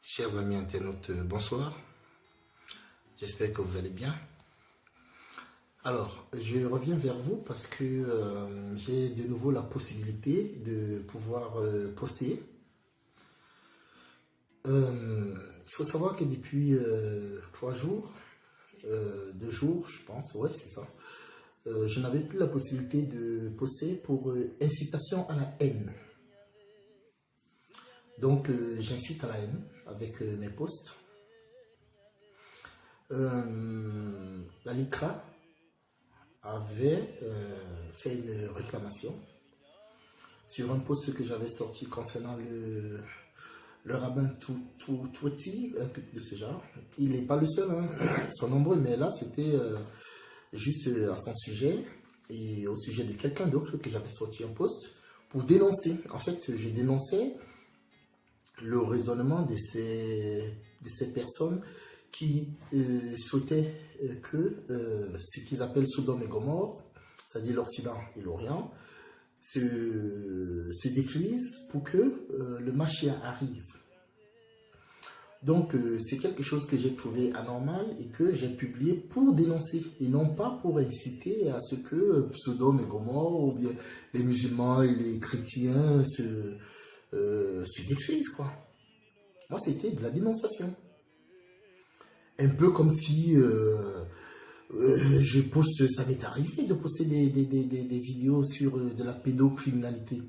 Chers amis internautes, bonsoir. J'espère que vous allez bien. Alors, je reviens vers vous parce que j'ai de nouveau la possibilité de pouvoir poster. Il faut savoir que depuis 3 jours, 2 jours, je pense, ouais, c'est ça. Je n'avais plus la possibilité de poster pour incitation à la haine. Donc, j'incite à la haine avec mes posts. La LICRA avait fait une réclamation sur un post que j'avais sorti concernant le rabbin Touati, un truc de ce genre. Il n'est pas le seul, hein. Ils sont nombreux, mais là c'était juste à son sujet et au sujet de quelqu'un d'autre que j'avais sorti un post pour dénoncer. En fait, je dénonçais le raisonnement de ces personnes qui souhaitaient que ce qu'ils appellent Sodome et Gomorrhe, c'est-à-dire l'Occident et l'Orient, se détruisent pour que le Mashiach arrive. Donc, c'est quelque chose que j'ai trouvé anormal et que j'ai publié pour dénoncer et non pas pour inciter à ce que Sodome et Gomorrhe ou bien les musulmans et les chrétiens se détruisent, quoi. Moi, c'était de la dénonciation. Un peu comme si je poste, ça m'est arrivé de poster des vidéos sur de la pédocriminalité.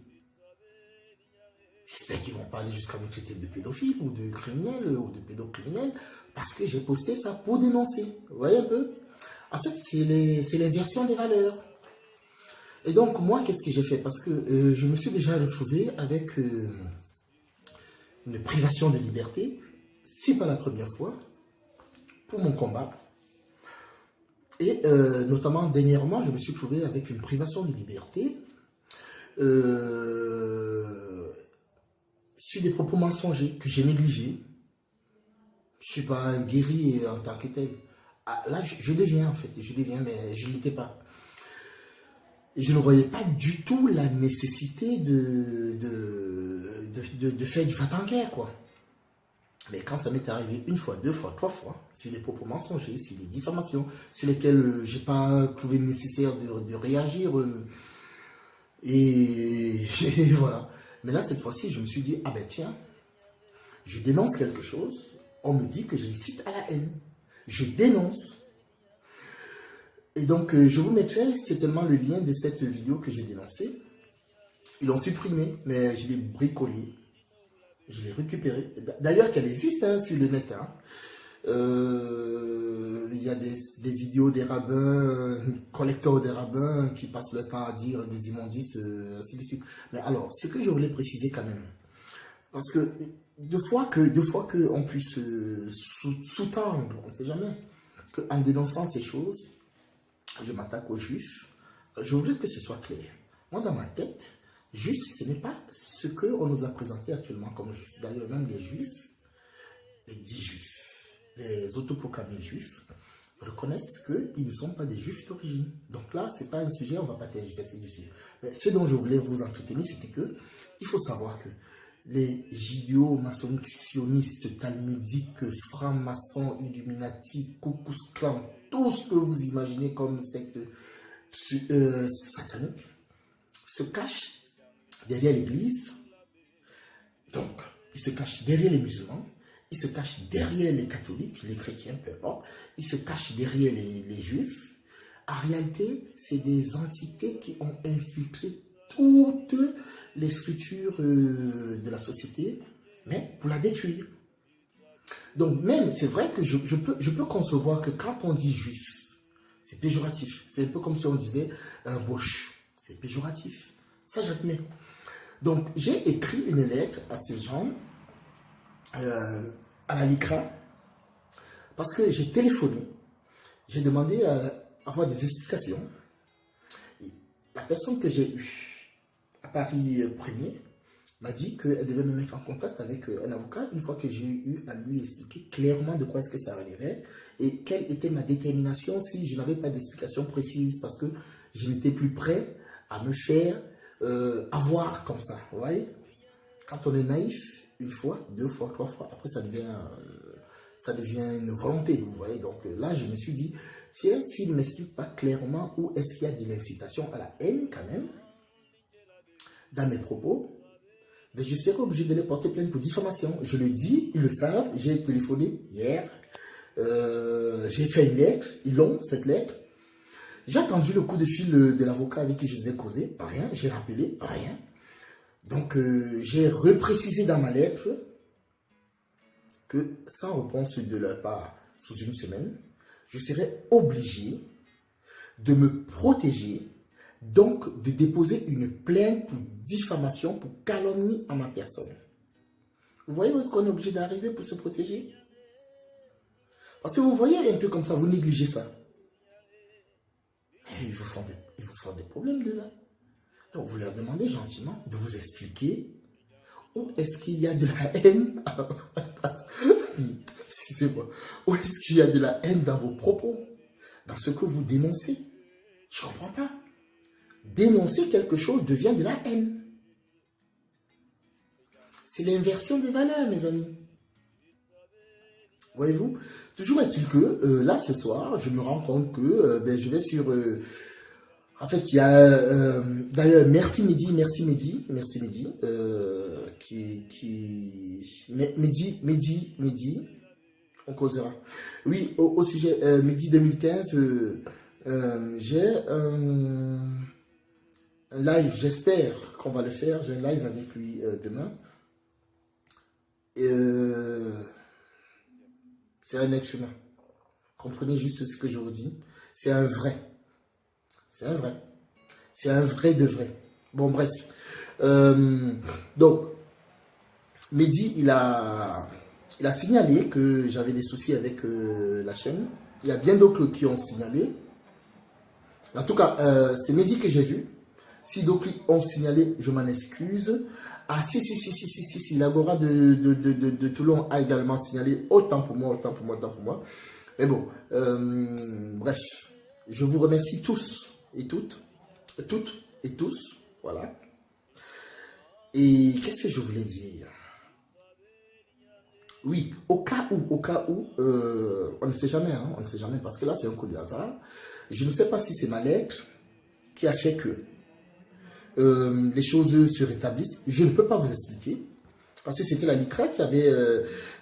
J'espère qu'ils ne vont pas aller jusqu'à me traiter de pédophile ou de criminel ou de pédocriminel parce que j'ai posté ça pour dénoncer. Vous voyez un peu? En fait, c'est l'inversion des valeurs. Et donc, moi, qu'est-ce que j'ai fait? Parce que je me suis déjà retrouvé avec une privation de liberté. C'est pas la première fois pour mon combat. Et notamment, dernièrement, je me suis trouvé avec une privation de liberté sur des propos mensongers que j'ai négligés. Je ne suis pas un guéri en tant que tel. Ah, là, je deviens en fait, je deviens, mais je ne l'étais pas. Et je ne voyais pas du tout la nécessité de faire du va-t-en-guerre, quoi. Mais quand ça m'est arrivé 1 fois, 2 fois, 3 fois, sur des propos mensongers, sur des diffamations, sur lesquelles je n'ai pas trouvé nécessaire de réagir, et voilà. Mais là, cette fois-ci, je me suis dit, ah ben tiens, je dénonce quelque chose, on me dit que j'incite à la haine. Je dénonce. Et donc, je vous mettrai certainement le lien de cette vidéo que j'ai dénoncée. Ils l'ont supprimé, mais je l'ai bricolé. Je l'ai récupéré. D'ailleurs, qu'elle existe hein, sur le net. Hein. Il y a des vidéos des rabbins, collecteurs des rabbins qui passent le temps à dire des immondices, ainsi de suite. Mais alors, ce que je voulais préciser quand même, parce que deux fois qu'on puisse sous-tendre, on ne sait jamais, qu'en dénonçant ces choses, je m'attaque aux juifs, je voulais que ce soit clair. Moi, dans ma tête, juif, ce n'est pas ce qu'on nous a présenté actuellement comme juif. D'ailleurs, même les juifs, les dits juifs, les autoproclamés juifs, reconnaissent qu'ils ne sont pas des juifs d'origine. Donc là, ce n'est pas un sujet, on ne va pas tergiverser dessus. Mais ce dont je voulais vous entretenir, c'était que il faut savoir que les judéo-maçonniques, sionistes, talmudiques, francs-maçons, illuminati, Ku-Klux-Klan, tout ce que vous imaginez comme secte satanique, se cachent derrière l'Église. Donc, ils se cachent derrière les musulmans, ils se cachent derrière les catholiques, les chrétiens, peu importe, ils se cachent derrière les juifs. En réalité, c'est des entités qui ont infiltré toutes les structures de la société, mais pour la détruire. Donc même, c'est vrai que je peux concevoir que quand on dit juif, c'est péjoratif. C'est un peu comme si on disait un boche. C'est péjoratif. Ça, j'admets. Donc, j'ai écrit une lettre à ces gens, à la LICRA, parce que j'ai téléphoné. J'ai demandé à avoir des explications. Et la personne que j'ai eue à Paris 1er m'a dit qu'elle devait me mettre en contact avec un avocat une fois que j'ai eu à lui expliquer clairement de quoi est-ce que ça relevait et quelle était ma détermination si je n'avais pas d'explication précise parce que je n'étais plus prêt à me faire avoir comme ça. Vous voyez, quand on est naïf une fois, deux fois, trois fois. Après, ça devient une volonté, vous voyez. Donc là, je me suis dit, tiens, s'il ne m'explique pas clairement où est-ce qu'il y a de l'incitation à la haine, quand même, dans mes propos, ben, je serai obligé de les porter plainte pour diffamation. Je le dis, ils le savent, j'ai téléphoné hier, j'ai fait une lettre, ils l'ont, cette lettre. J'ai attendu le coup de fil de l'avocat avec qui je devais causer, pas rien, j'ai rappelé, pas rien. Donc, j'ai reprécisé dans ma lettre que sans réponse de leur part sous une semaine, je serai obligé de me protéger, donc de déposer une plainte pour diffamation, pour calomnie à ma personne. Vous voyez où est-ce qu'on est obligé d'arriver pour se protéger? Parce que vous voyez un peu comme ça, vous négligez ça. Et ils vous font des problèmes dedans. Donc vous leur demandez gentiment de vous expliquer où est-ce qu'il y a de la haine. Excusez-moi. Où est-ce qu'il y a de la haine dans vos propos, dans ce que vous dénoncez? Je ne comprends pas. Dénoncer quelque chose devient de la haine. C'est l'inversion des valeurs, mes amis. Voyez-vous? Toujours est-il que, là, ce soir, je me rends compte que ben, je vais sur... en fait, il y a... D'ailleurs, merci Mehdi, Mehdi, on causera. Oui, au sujet Mehdi 2015, j'ai un live, j'espère qu'on va le faire, j'ai un live avec lui demain. C'est un être humain. Comprenez juste ce que je vous dis. C'est un vrai. C'est un vrai. C'est un vrai de vrai. Bon, bref. Donc, Mehdi, il a signalé que j'avais des soucis avec la chaîne. Il y a bien d'autres qui ont signalé. En tout cas, c'est Mehdi que j'ai vu. Si d'autres ont signalé, je m'en excuse. Ah, si, l'Agora de Toulon a également signalé. Autant pour moi. Mais bon, bref, je vous remercie tous et toutes, voilà. Et qu'est-ce que je voulais dire? Oui, au cas où, on ne sait jamais, hein, on ne sait jamais, parce que là, c'est un coup de hasard. Je ne sais pas si c'est ma lettre qui a fait que les choses se rétablissent. Je ne peux pas vous expliquer, parce que c'était la LICRA qui avait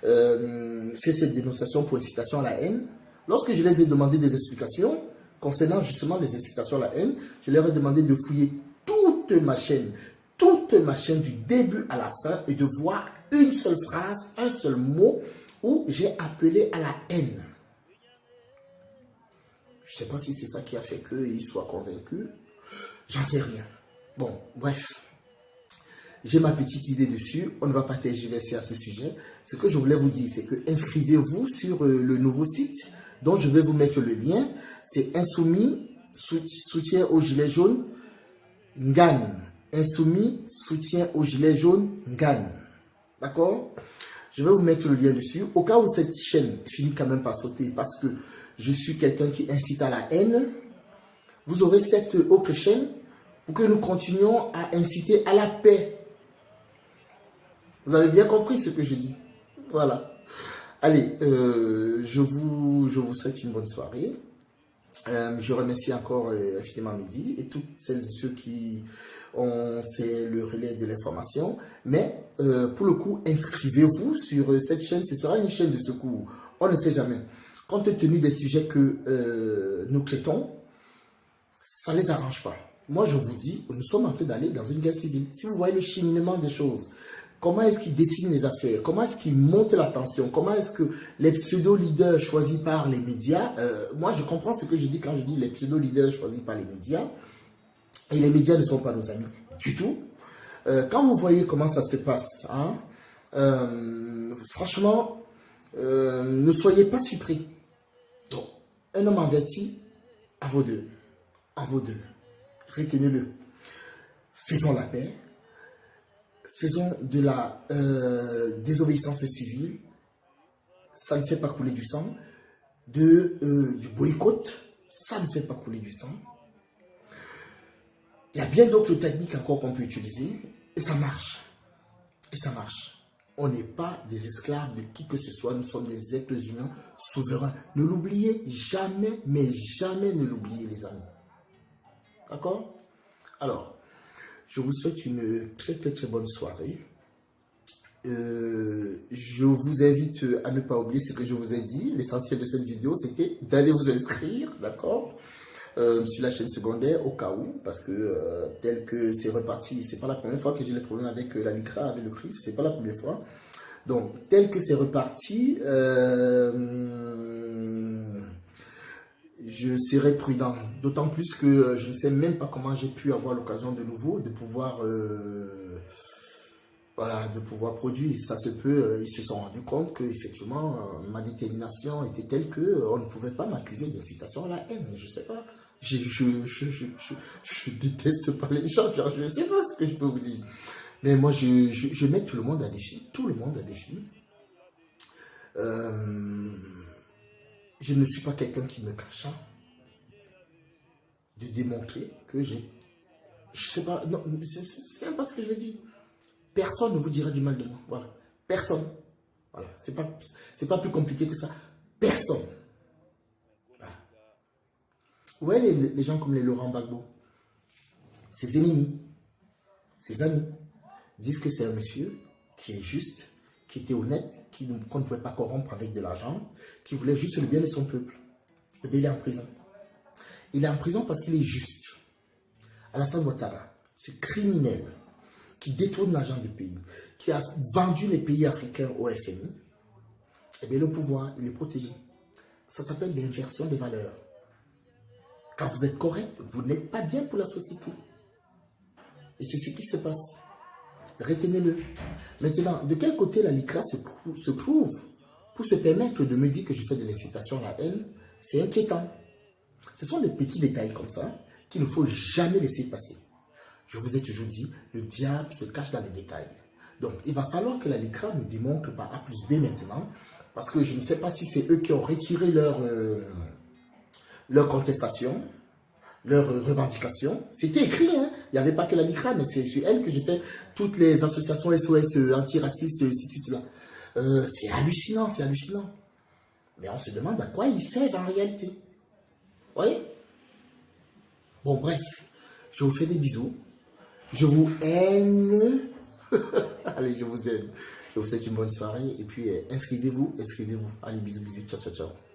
fait cette dénonciation pour incitation à la haine. Lorsque je les ai demandé des explications concernant justement les incitations à la haine, je leur ai demandé de fouiller toute ma chaîne du début à la fin et de voir une seule phrase, un seul mot où j'ai appelé à la haine. Je ne sais pas si c'est ça qui a fait qu'ils soient convaincus. J'en sais rien. Bon, bref. J'ai ma petite idée dessus. On ne va pas tergiverser à ce sujet. Ce que je voulais vous dire, c'est que inscrivez-vous sur le nouveau site dont je vais vous mettre le lien. C'est Insoumis, soutien aux gilets jaunes, Ngan. Insoumis, soutien aux gilets jaunes, Ngan. D'accord? Je vais vous mettre le lien dessus. Au cas où cette chaîne finit quand même par sauter parce que je suis quelqu'un qui incite à la haine, vous aurez cette autre chaîne pour que nous continuions à inciter à la paix. Vous avez bien compris ce que je dis. Voilà. Allez, je vous souhaite une bonne soirée. Je remercie encore infiniment Mehdi et toutes celles et ceux qui ont fait le relais de l'information. Mais pour le coup, inscrivez-vous sur cette chaîne. Ce sera une chaîne de secours. On ne sait jamais. Compte tenu des sujets que nous traitons, ça ne les arrange pas. Moi, je vous dis, nous sommes en train d'aller dans une guerre civile. Si vous voyez le cheminement des choses, comment est-ce qu'ils dessinent les affaires, comment est-ce qu'ils montent la tension, comment est-ce que les pseudo-leaders choisis par les médias, moi je comprends ce que je dis quand je dis les pseudo-leaders choisis par les médias, et les médias ne sont pas nos amis du tout. Quand vous voyez comment ça se passe, hein, franchement, ne soyez pas surpris. Donc, un homme averti, à vos deux. Retenez-le. Faisons la paix. Faisons de la désobéissance civile. Ça ne fait pas couler du sang. Du boycott. Ça ne fait pas couler du sang. Il y a bien d'autres techniques encore qu'on peut utiliser. Et ça marche. On n'est pas des esclaves de qui que ce soit. Nous sommes des êtres humains souverains. Ne l'oubliez jamais, mais jamais ne l'oubliez, les amis. D'accord? Alors, je vous souhaite une très bonne soirée. Je vous invite à ne pas oublier ce que je vous ai dit. L'essentiel de cette vidéo, c'était d'aller vous inscrire, d'accord, sur la chaîne secondaire, au cas où, parce que tel que c'est reparti, c'est pas la première fois que j'ai les problèmes avec la LICRA, avec le CRIF, c'est pas la première fois. Donc, tel que c'est reparti, je serai prudent. D'autant plus que je ne sais même pas comment j'ai pu avoir l'occasion de nouveau de pouvoir, voilà, de pouvoir produire. Ça se peut, ils se sont rendus compte que effectivement ma détermination était telle que on ne pouvait pas m'accuser d'incitation à la haine. Je sais pas. Je déteste pas les gens. Genre, je ne sais pas ce que je peux vous dire. Mais moi, je mets tout le monde à défi. Tout le monde à défi. Je ne suis pas quelqu'un qui me cache de démontrer que j'ai... Je sais pas, non, c'est même pas ce que je vais dire. Personne ne vous dira du mal de moi. Voilà. Personne. Voilà. C'est pas plus compliqué que ça. Personne. Voilà. Vous voyez les gens comme les Laurent Gbagbo, ses ennemis, ses amis, disent que c'est un monsieur qui est juste, qui était honnête, qu'on ne pouvait pas corrompre avec de l'argent, qui voulait juste le bien de son peuple. Et bien il est en prison. Il est en prison parce qu'il est juste. Alassane Ouattara, ce criminel qui détourne l'argent du pays, qui a vendu les pays africains au FMI, et bien le pouvoir, il est protégé. Ça s'appelle l'inversion des valeurs. Quand vous êtes correct, vous n'êtes pas bien pour la société. Et c'est ce qui se passe. Retenez-le. Maintenant, de quel côté la LICRA se trouve pour se permettre de me dire que je fais de l'incitation à la haine? C'est inquiétant. Ce sont des petits détails comme ça qu'il ne faut jamais laisser passer. Je vous ai toujours dit, le diable se cache dans les détails. Donc, il va falloir que la LICRA me démontre par A plus B maintenant, parce que je ne sais pas si c'est eux qui ont retiré leur contestation, leur revendication. C'était écrit, hein. Il n'y avait pas que la LICRA, mais c'est sur elle que j'ai fait toutes les associations SOS antiracistes, ceci, cela. C'est hallucinant, c'est hallucinant. Mais on se demande à quoi ils servent en réalité. Vous voyez? Bon, bref, je vous fais des bisous. Je vous aime. Allez, je vous aime. Je vous souhaite une bonne soirée. Et puis, inscrivez-vous, inscrivez-vous. Allez, bisous, bisous. Ciao, ciao, ciao.